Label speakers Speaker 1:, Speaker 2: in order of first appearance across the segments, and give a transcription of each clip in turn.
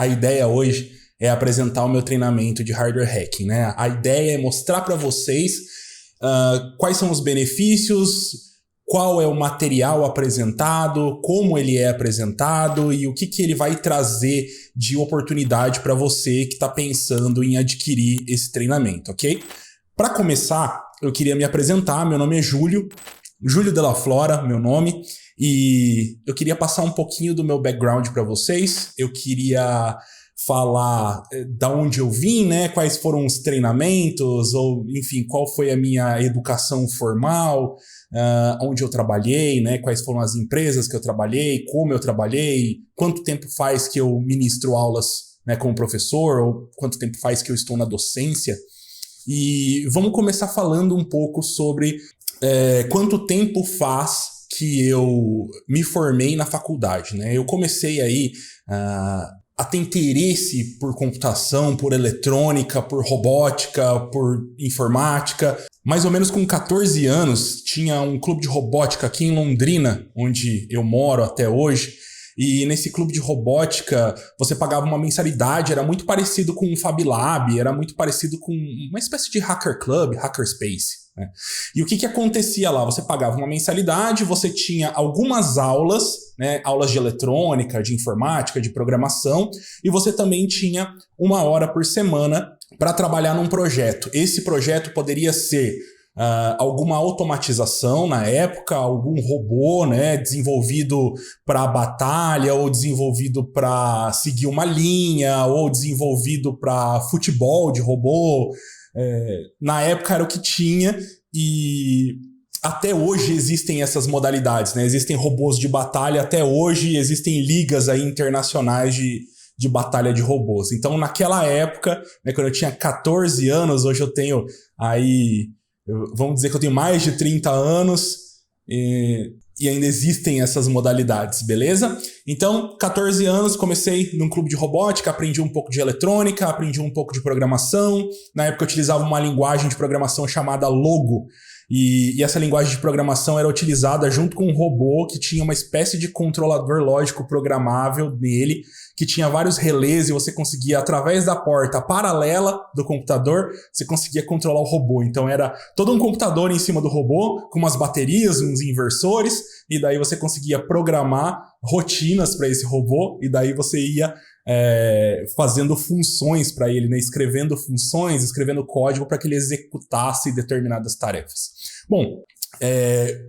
Speaker 1: a ideia hoje é apresentar o meu treinamento de hardware hacking, né? A ideia é mostrar para vocês quais são os benefícios, qual é o material apresentado, como ele é apresentado e o que ele vai trazer de oportunidade para você que está pensando em adquirir esse treinamento, ok? Para começar, eu queria me apresentar. Meu nome é Júlio Della Flora, meu nome, e eu queria passar um pouquinho do meu background para vocês. Eu queria falar da onde eu vim, né? Quais foram os treinamentos, ou enfim, qual foi a minha educação formal, onde eu trabalhei, né? Quais foram as empresas que eu trabalhei, como eu trabalhei, quanto tempo faz que eu ministro aulas, né, como professor, ou quanto tempo faz que eu estou na docência. E vamos começar falando um pouco sobre quanto tempo faz que eu me formei na faculdade, né? Eu comecei aí a ter interesse por computação, por eletrônica, por robótica, por informática. Mais ou menos com 14 anos, tinha um clube de robótica aqui em Londrina, onde eu moro até hoje. E nesse clube de robótica, você pagava uma mensalidade, era muito parecido com um Fab Lab, era muito parecido com uma espécie de hacker club, hackerspace, né? E o que acontecia lá? Você pagava uma mensalidade, você tinha algumas aulas, né, aulas de eletrônica, de informática, de programação, e você também tinha 1 hora por semana para trabalhar num projeto. Esse projeto poderia ser alguma automatização na época, algum robô, né, desenvolvido para batalha, ou desenvolvido para seguir uma linha, ou desenvolvido para futebol de robô. Na época era o que tinha, e até hoje existem essas modalidades, né? Existem robôs de batalha até hoje, existem ligas aí internacionais de batalha de robôs. Então, naquela época, né, quando eu tinha 14 anos, hoje eu tenho aí, vamos dizer que eu tenho mais de 30 anos e ainda existem essas modalidades, beleza? Então, 14 anos, comecei num clube de robótica, aprendi um pouco de eletrônica, aprendi um pouco de programação. Na época eu utilizava uma linguagem de programação chamada Logo. E essa linguagem de programação era utilizada junto com um robô que tinha uma espécie de controlador lógico programável nele, que tinha vários relés e você conseguia, através da porta paralela do computador, você conseguia controlar o robô. Então era todo um computador em cima do robô, com umas baterias, uns inversores, e daí você conseguia programar rotinas para esse robô, e daí você ia fazendo funções para ele, né? Escrevendo funções, escrevendo código para que ele executasse determinadas tarefas. Bom,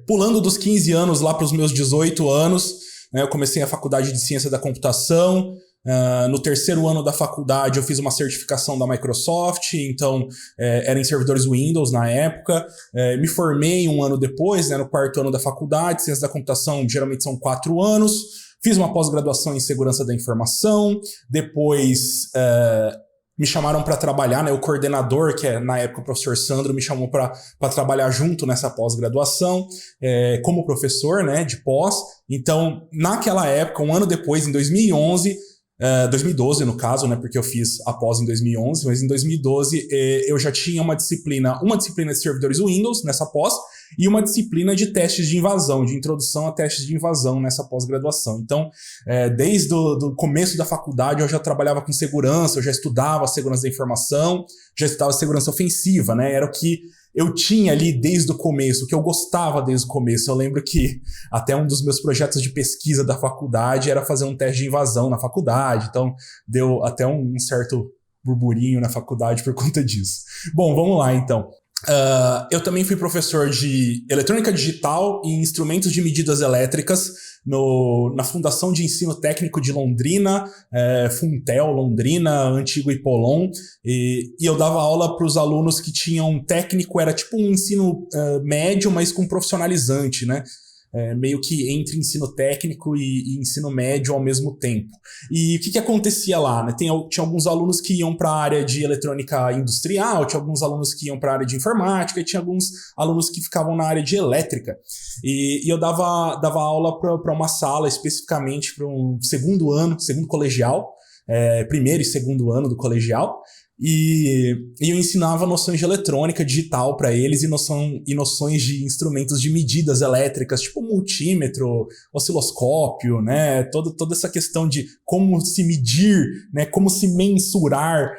Speaker 1: pulando dos 15 anos lá para os meus 18 anos, né, eu comecei a faculdade de ciência da computação. No 3º ano da faculdade eu fiz uma certificação da Microsoft, então era em servidores Windows na época. Me formei 1 ano depois, né, no 4º ano da faculdade. Ciência da computação geralmente são 4 anos. Fiz uma pós-graduação em segurança da informação, depois me chamaram para trabalhar, né, o coordenador, que é na época o professor Sandro, me chamou para trabalhar junto nessa pós-graduação, como professor, né, de pós. Então, naquela época, 1 ano depois, em 2011, 2012 no caso, né, porque eu fiz a pós em 2011, mas em 2012 eu já tinha uma disciplina de servidores Windows nessa pós, e uma disciplina de testes de invasão, de introdução a testes de invasão nessa pós-graduação. Então, desde o começo da faculdade eu já trabalhava com segurança, eu já estudava segurança da informação, já estudava segurança ofensiva, né? Era o que eu tinha ali desde o começo, o que eu gostava desde o começo. Eu lembro que até um dos meus projetos de pesquisa da faculdade era fazer um teste de invasão na faculdade, então deu até um certo burburinho na faculdade por conta disso. Bom, vamos lá então. Eu também fui professor de eletrônica digital e instrumentos de medidas elétricas na Fundação de Ensino Técnico de Londrina, Funtel, Londrina, antigo Ipolon, e eu dava aula para os alunos que tinham técnico, era tipo um ensino médio, mas com profissionalizante, né? Meio que entre ensino técnico e ensino médio ao mesmo tempo. E o que acontecia lá, né? Tinha alguns alunos que iam para a área de eletrônica industrial, tinha alguns alunos que iam para a área de informática, e tinha alguns alunos que ficavam na área de elétrica. E eu dava aula para uma sala, especificamente para um segundo colegial, 1º e 2º ano do colegial. E eu ensinava noções de eletrônica digital para eles e noções de instrumentos de medidas elétricas, tipo multímetro, osciloscópio, né? Toda essa questão de como se medir, né? Como se mensurar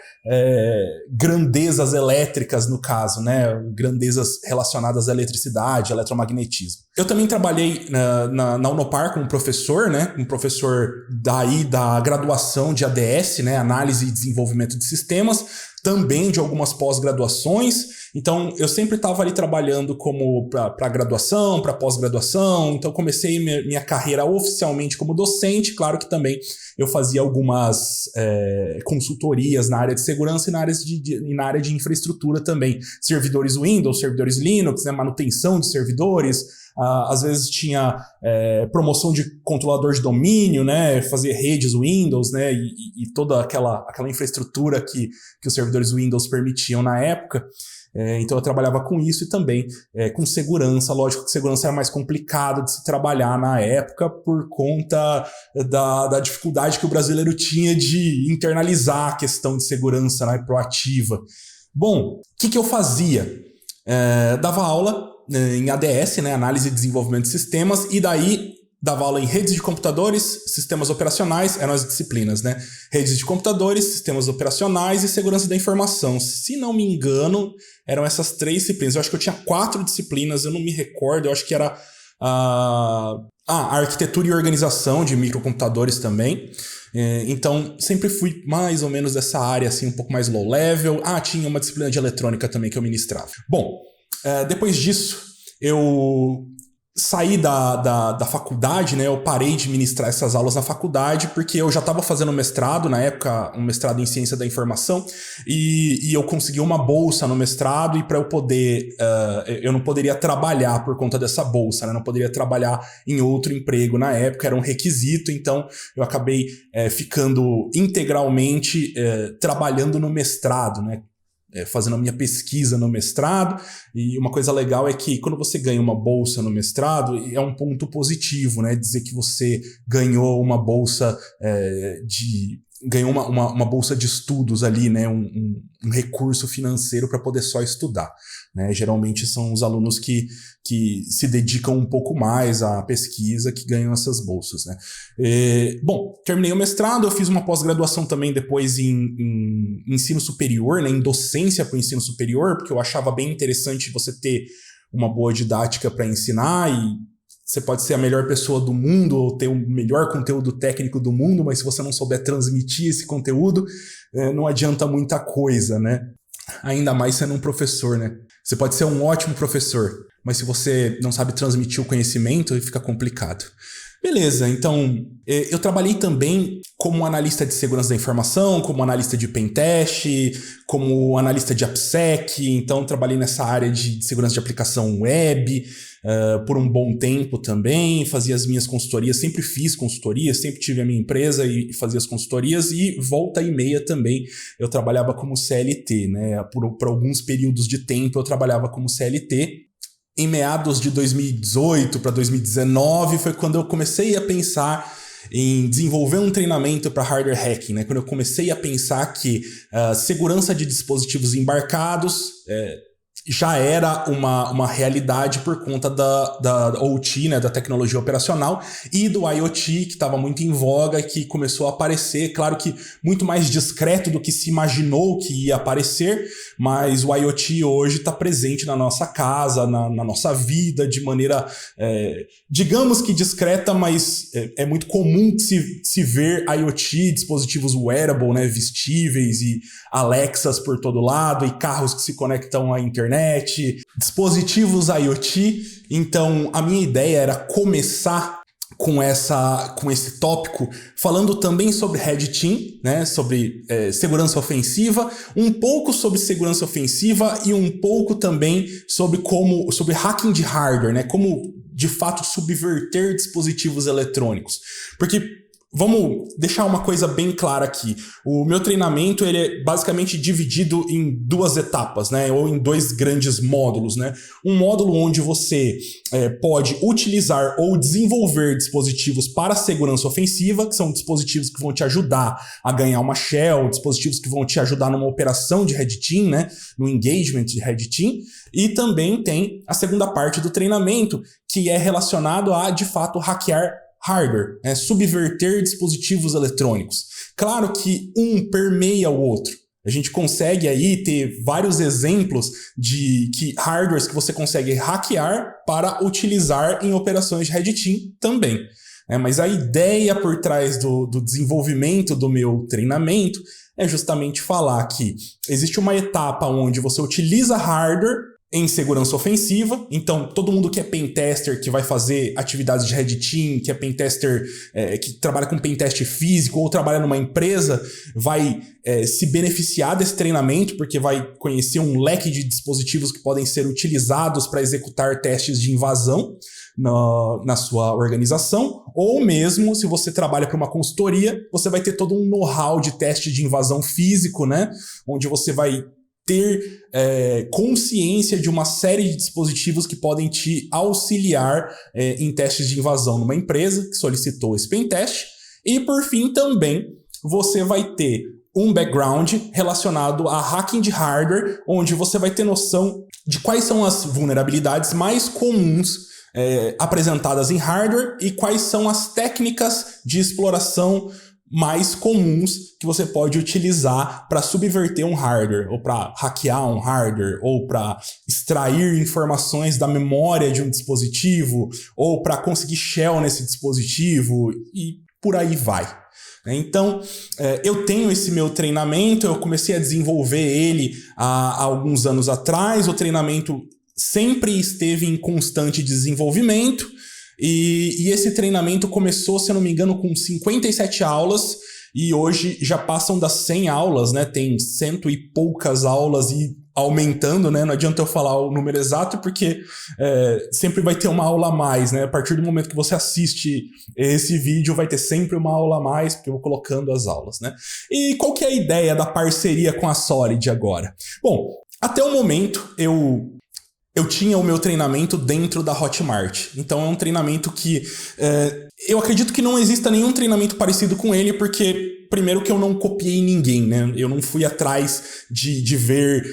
Speaker 1: grandezas elétricas, no caso, né? Grandezas relacionadas à eletricidade, eletromagnetismo. Eu também trabalhei na Unopar como professor, né? Um professor da graduação de ADS, né? Análise e Desenvolvimento de Sistemas, também de algumas pós-graduações. Então, eu sempre estava ali trabalhando como para graduação, para pós-graduação. Então, comecei minha carreira oficialmente como docente. Claro que também eu fazia algumas consultorias na área de segurança e na área de infraestrutura também. Servidores Windows, servidores Linux, né, manutenção de servidores. Às vezes tinha promoção de controlador de domínio, né, fazer redes Windows, né, e toda aquela infraestrutura que os servidores Windows permitiam na época. Então eu trabalhava com isso e também com segurança. Lógico que segurança era mais complicado de se trabalhar na época por conta da dificuldade que o brasileiro tinha de internalizar a questão de segurança, né, proativa. Bom, o que eu fazia? Dava aula em ADS, né, Análise e Desenvolvimento de Sistemas, e daí dava aula em redes de computadores, sistemas operacionais, eram as disciplinas, né? Redes de computadores, sistemas operacionais e segurança da informação. Se não me engano, eram essas 3 disciplinas. Eu acho que eu tinha 4 disciplinas, eu não me recordo, eu acho que era a arquitetura e organização de microcomputadores também. Então, sempre fui mais ou menos dessa área, assim, um pouco mais low level. Tinha uma disciplina de eletrônica também que eu ministrava. Bom, depois disso, eu saí da faculdade, né? Eu parei de ministrar essas aulas na faculdade porque eu já estava fazendo mestrado, na época, um mestrado em ciência da informação, e eu consegui uma bolsa no mestrado, e para eu poder, eu não poderia trabalhar por conta dessa bolsa, né? Não poderia trabalhar em outro emprego na época, era um requisito, então eu acabei ficando integralmente trabalhando no mestrado, né? Fazendo a minha pesquisa no mestrado. E uma coisa legal é que quando você ganha uma bolsa no mestrado, é um ponto positivo, né? Dizer que você ganhou uma bolsa ganhou uma bolsa de estudos ali, né? Um recurso financeiro para poder só estudar, né? Geralmente são os alunos que se dedicam um pouco mais à pesquisa que ganham essas bolsas, né? Bom, terminei o mestrado, eu fiz uma pós-graduação também depois em ensino superior, né? Em docência para o ensino superior, porque eu achava bem interessante você ter uma boa didática para ensinar, e você pode ser a melhor pessoa do mundo ou ter o melhor conteúdo técnico do mundo, mas se você não souber transmitir esse conteúdo, não adianta muita coisa, né? Ainda mais sendo um professor, né? Você pode ser um ótimo professor, mas se você não sabe transmitir o conhecimento, fica complicado. Beleza, então eu trabalhei também como analista de segurança da informação, como analista de pentest, como analista de AppSec, então trabalhei nessa área de segurança de aplicação web por um bom tempo também, fazia as minhas consultorias, sempre fiz consultorias, sempre tive a minha empresa e fazia as consultorias, e volta e meia também eu trabalhava como CLT, né? Por alguns períodos de tempo eu trabalhava como CLT. Em meados de 2018 para 2019 foi quando eu comecei a pensar em desenvolver um treinamento para hardware hacking, né? Quando eu comecei a pensar que segurança de dispositivos embarcados já era uma realidade por conta da OT, né, da tecnologia operacional, e do IoT, que estava muito em voga e que começou a aparecer, claro que muito mais discreto do que se imaginou que ia aparecer, mas o IoT hoje está presente na nossa casa, na nossa vida, de maneira, digamos que discreta, mas é muito comum se ver IoT, dispositivos wearable, né, vestíveis, e Alexas por todo lado, e carros que se conectam à internet, dispositivos IoT. Então a minha ideia era começar com esse tópico, falando também sobre Red Team, né, sobre segurança ofensiva, um pouco sobre segurança ofensiva e um pouco também sobre hacking de hardware, né, como de fato subverter dispositivos eletrônicos. Porque Vamos deixar uma coisa bem clara aqui. O meu treinamento ele é basicamente dividido em 2 etapas, né? Ou em 2 grandes módulos, né? Um módulo onde você pode utilizar ou desenvolver dispositivos para segurança ofensiva, que são dispositivos que vão te ajudar a ganhar uma shell, dispositivos que vão te ajudar numa operação de Red Team, né? No engagement de Red Team. E também tem a segunda parte do treinamento, que é relacionado a, de fato, hackear hardware, subverter dispositivos eletrônicos. Claro que um permeia o outro. A gente consegue aí ter vários exemplos de hardwares que você consegue hackear para utilizar em operações de Red Team também. Mas a ideia por trás do desenvolvimento do meu treinamento é justamente falar que existe uma etapa onde você utiliza hardware em segurança ofensiva. Então, todo mundo que é pentester, que vai fazer atividades de Red Team, que é pentester, que trabalha com pentest físico ou trabalha numa empresa, vai se beneficiar desse treinamento, porque vai conhecer um leque de dispositivos que podem ser utilizados para executar testes de invasão na sua organização, ou mesmo se você trabalha para uma consultoria, você vai ter todo um know-how de teste de invasão físico, né? Onde você vai ter consciência de uma série de dispositivos que podem te auxiliar em testes de invasão numa empresa que solicitou esse pentest. E, por fim, também você vai ter um background relacionado a hacking de hardware, onde você vai ter noção de quais são as vulnerabilidades mais comuns apresentadas em hardware e quais são as técnicas de exploração mais comuns que você pode utilizar para subverter um hardware, ou para hackear um hardware, ou para extrair informações da memória de um dispositivo, ou para conseguir shell nesse dispositivo, e por aí vai. Então, eu tenho esse meu treinamento, eu comecei a desenvolver ele há alguns anos atrás, o treinamento sempre esteve em constante desenvolvimento, e esse treinamento começou, se eu não me engano, com 57 aulas, e hoje já passam das 100 aulas, né? Tem 100 e poucas aulas e aumentando, né? Não adianta eu falar o número exato, porque sempre vai ter uma aula a mais, né? A partir do momento que você assiste esse vídeo, vai ter sempre uma aula a mais, porque eu vou colocando as aulas, né? E qual que é a ideia da parceria com a Solid agora? Bom, até o momento eu tinha o meu treinamento dentro da Hotmart. Então é um treinamento que eu acredito que não exista nenhum treinamento parecido com ele, porque primeiro que eu não copiei ninguém, né? Eu não fui atrás de ver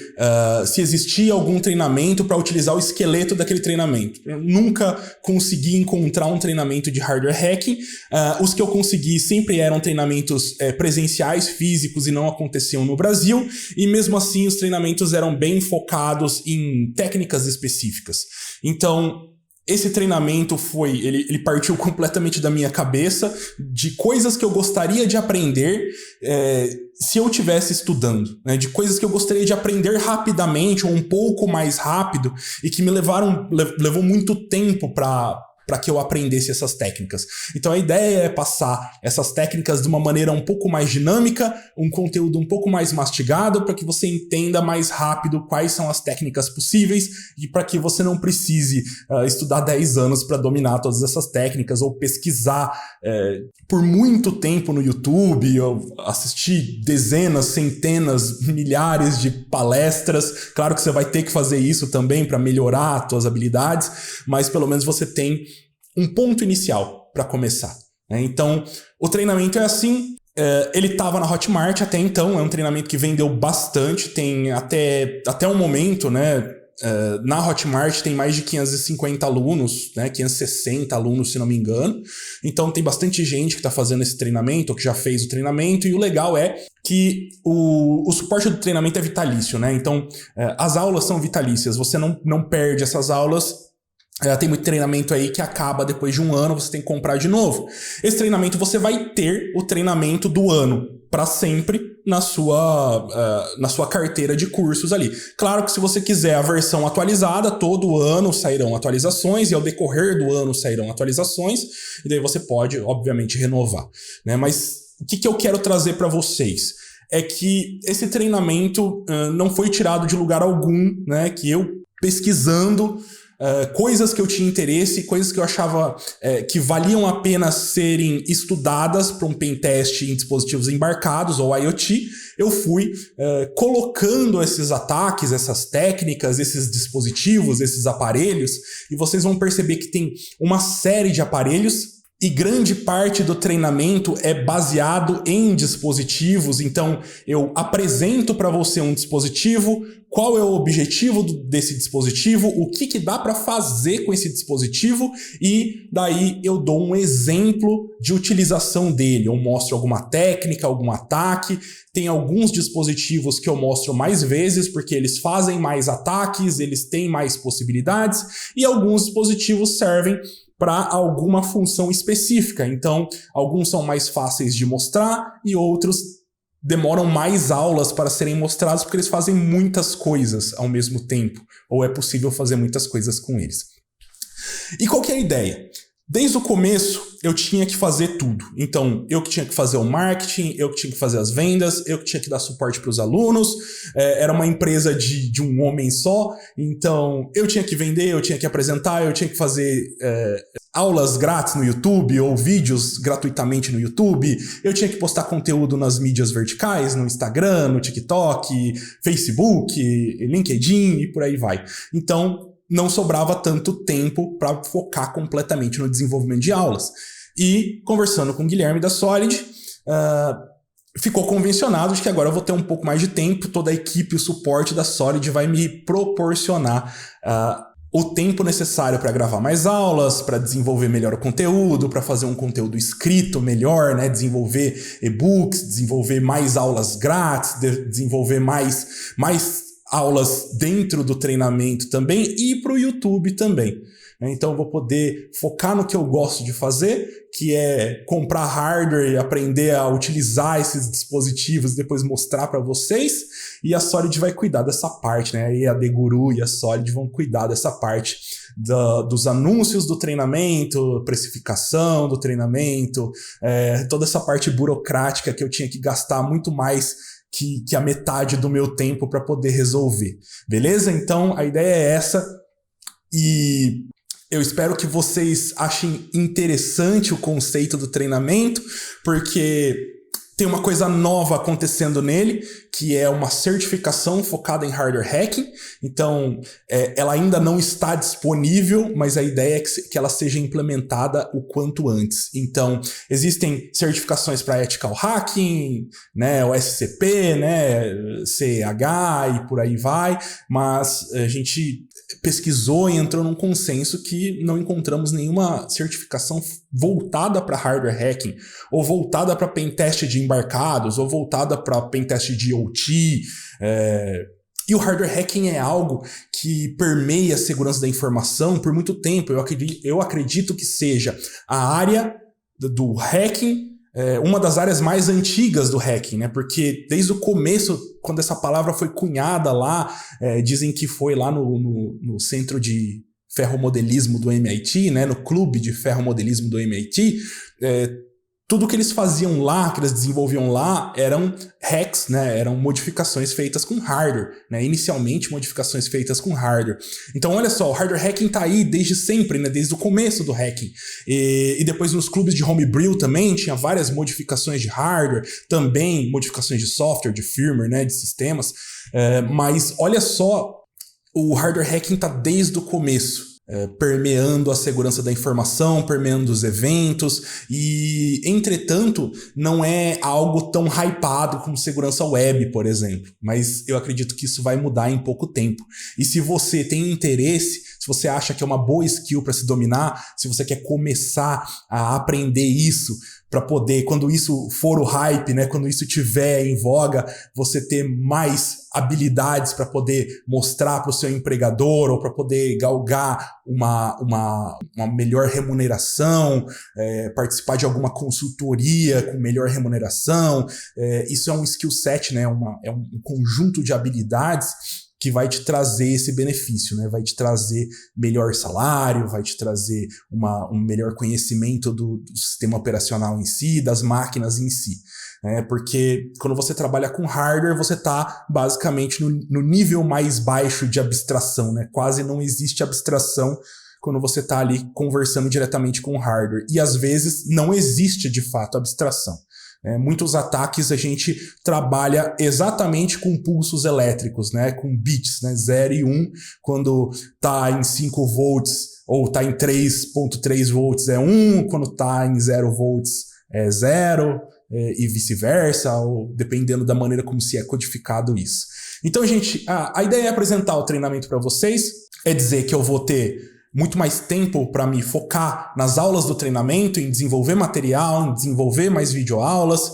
Speaker 1: se existia algum treinamento para utilizar o esqueleto daquele treinamento. Eu nunca consegui encontrar um treinamento de hardware hacking. Os que eu consegui sempre eram treinamentos presenciais, físicos, e não aconteciam no Brasil. E mesmo assim os treinamentos eram bem focados em técnicas específicas. Então, esse treinamento ele partiu completamente da minha cabeça, de coisas que eu gostaria de aprender se eu estivesse estudando, né? De coisas que eu gostaria de aprender rapidamente ou um pouco mais rápido e que levou muito tempo para que eu aprendesse essas técnicas. Então a ideia é passar essas técnicas de uma maneira um pouco mais dinâmica, um conteúdo um pouco mais mastigado, para que você entenda mais rápido quais são as técnicas possíveis e para que você não precise estudar 10 anos para dominar todas essas técnicas, ou pesquisar por muito tempo no YouTube, ou assistir dezenas, centenas, milhares de palestras. Claro que você vai ter que fazer isso também para melhorar as suas habilidades, mas pelo menos você tem um ponto inicial para começar, né? Então, o treinamento é assim. Ele estava na Hotmart até então, é um treinamento que vendeu bastante, tem até o momento, né? Na Hotmart tem mais de 550 alunos, né? 560 alunos, se não me engano. Então tem bastante gente que está fazendo esse treinamento, ou que já fez o treinamento, e o legal é que o suporte do treinamento é vitalício, né? Então as aulas são vitalícias, você não perde essas aulas. Tem muito treinamento aí que acaba depois de um ano, você tem que comprar de novo. Esse treinamento, você vai ter o treinamento do ano para sempre na sua carteira de cursos ali. Claro que se você quiser a versão atualizada, todo ano sairão atualizações, e ao decorrer do ano sairão atualizações, e daí você pode, obviamente, renovar, né? Mas o que eu quero trazer para vocês é que esse treinamento não foi tirado de lugar algum, né? Que eu, pesquisando, coisas que eu tinha interesse, coisas que eu achava que valiam a pena serem estudadas para um pentest em dispositivos embarcados ou IoT. Eu fui colocando esses ataques, essas técnicas, esses dispositivos, esses aparelhos, e vocês vão perceber que tem uma série de aparelhos. E grande parte do treinamento é baseado em dispositivos, então eu apresento para você um dispositivo, qual é o objetivo desse dispositivo, o que dá para fazer com esse dispositivo, e daí eu dou um exemplo de utilização dele. Eu mostro alguma técnica, algum ataque. Tem alguns dispositivos que eu mostro mais vezes porque eles fazem mais ataques, eles têm mais possibilidades, e alguns dispositivos servem para alguma função específica. Então, alguns são mais fáceis de mostrar e outros demoram mais aulas para serem mostrados porque eles fazem muitas coisas ao mesmo tempo, ou é possível fazer muitas coisas com eles. E qual que é a ideia? Desde o começo, eu tinha que fazer tudo. Então, eu que tinha que fazer o marketing, eu que tinha que fazer as vendas, eu que tinha que dar suporte para os alunos. Era uma empresa de um homem só. Então, eu tinha que vender, eu tinha que apresentar, eu tinha que fazer aulas grátis no YouTube ou vídeos gratuitamente no YouTube. Eu tinha que postar conteúdo nas mídias verticais, no Instagram, no TikTok, Facebook, LinkedIn e por aí vai. Então, não sobrava tanto tempo para focar completamente no desenvolvimento de aulas. E, conversando com o Guilherme da Solid, ficou convencionado de que agora eu vou ter um pouco mais de tempo, toda a equipe, o suporte da Solid vai me proporcionar o tempo necessário para gravar mais aulas, para desenvolver melhor o conteúdo, para fazer um conteúdo escrito melhor, né? Desenvolver e-books, desenvolver mais aulas grátis, desenvolver mais aulas dentro do treinamento também e para o YouTube também. Então eu vou poder focar no que eu gosto de fazer, que é comprar hardware e aprender a utilizar esses dispositivos e depois mostrar para vocês. E a Solid vai cuidar dessa parte, né? E a DGuru e a Solid vão cuidar dessa parte dos anúncios do treinamento, precificação do treinamento, toda essa parte burocrática que eu tinha que gastar muito mais que a metade do meu tempo para poder resolver. Beleza? Então a ideia é essa e eu espero que vocês achem interessante o conceito do treinamento, porque tem uma coisa nova acontecendo nele, que é uma certificação focada em hardware hacking. Então, ela ainda não está disponível, mas a ideia é que ela seja implementada o quanto antes. Então, existem certificações para ethical hacking, né, o SCP, né, CH e por aí vai, mas a gente pesquisou e entrou num consenso que não encontramos nenhuma certificação voltada para hardware hacking, ou voltada para pentest de embarcados, ou voltada para pentest de OT. E o hardware hacking é algo que permeia a segurança da informação por muito tempo. Eu acredito que seja a área do hacking, uma das áreas mais antigas do hacking, né? Porque desde o começo, quando essa palavra foi cunhada lá, dizem que foi lá no centro de ferromodelismo do MIT, né? No clube de ferromodelismo do MIT, tudo que eles faziam lá, que eles desenvolviam lá, eram hacks, né? Eram modificações feitas com hardware, né? Inicialmente, modificações feitas com hardware. Então, olha só, o hardware hacking tá aí desde sempre, né? Desde o começo do hacking. E depois nos clubes de homebrew também tinha várias modificações de hardware, também modificações de software, de firmware, né? De sistemas. Mas olha só, o hardware hacking tá desde o começo. Permeando a segurança da informação, permeando os eventos e, entretanto, não é algo tão hypado como segurança web, por exemplo. Mas eu acredito que isso vai mudar em pouco tempo. E se você tem interesse, se você acha que é uma boa skill para se dominar, se você quer começar a aprender isso, para poder, quando isso for o hype, né, quando isso estiver em voga, você ter mais habilidades para poder mostrar para o seu empregador ou para poder galgar uma melhor remuneração, participar de alguma consultoria com melhor remuneração. Isso é um skill set, né, é um conjunto de habilidades que vai te trazer esse benefício, né? Vai te trazer melhor salário, vai te trazer um melhor conhecimento do sistema operacional em si, das máquinas em si. Porque quando você trabalha com hardware, você está basicamente no nível mais baixo de abstração, né? Quase não existe abstração quando você está ali conversando diretamente com o hardware. E às vezes não existe de fato abstração. Muitos ataques a gente trabalha exatamente com pulsos elétricos, né? Com bits, né? 0 e 1, quando está em 5 volts ou está em 3.3 volts é 1, quando está em 0 volts é 0, e vice-versa, ou dependendo da maneira como se é codificado isso. Então, gente, a ideia é apresentar o treinamento para vocês, é dizer que eu vou ter muito mais tempo para me focar nas aulas do treinamento, em desenvolver material, em desenvolver mais videoaulas,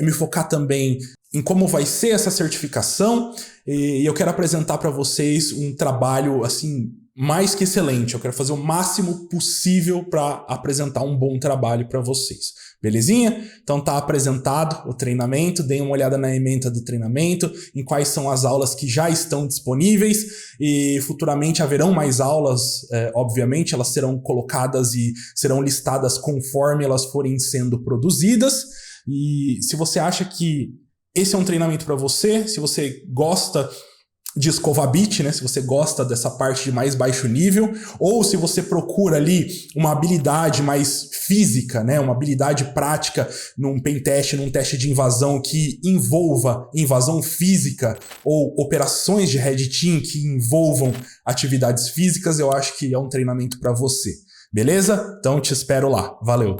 Speaker 1: me focar também em como vai ser essa certificação, e eu quero apresentar para vocês um trabalho assim mais que excelente. Eu quero fazer o máximo possível para apresentar um bom trabalho para vocês. Belezinha? Então tá apresentado o treinamento, deem uma olhada na ementa do treinamento, em quais são as aulas que já estão disponíveis, e futuramente haverão mais aulas, obviamente, elas serão colocadas e serão listadas conforme elas forem sendo produzidas. E se você acha que esse é um treinamento para você, se você gosta de escovar bit, né? Se você gosta dessa parte de mais baixo nível, ou se você procura ali uma habilidade mais física, né? Uma habilidade prática num pentest, num teste de invasão que envolva invasão física ou operações de Red Team que envolvam atividades físicas, eu acho que é um treinamento para você. Beleza? Então te espero lá. Valeu!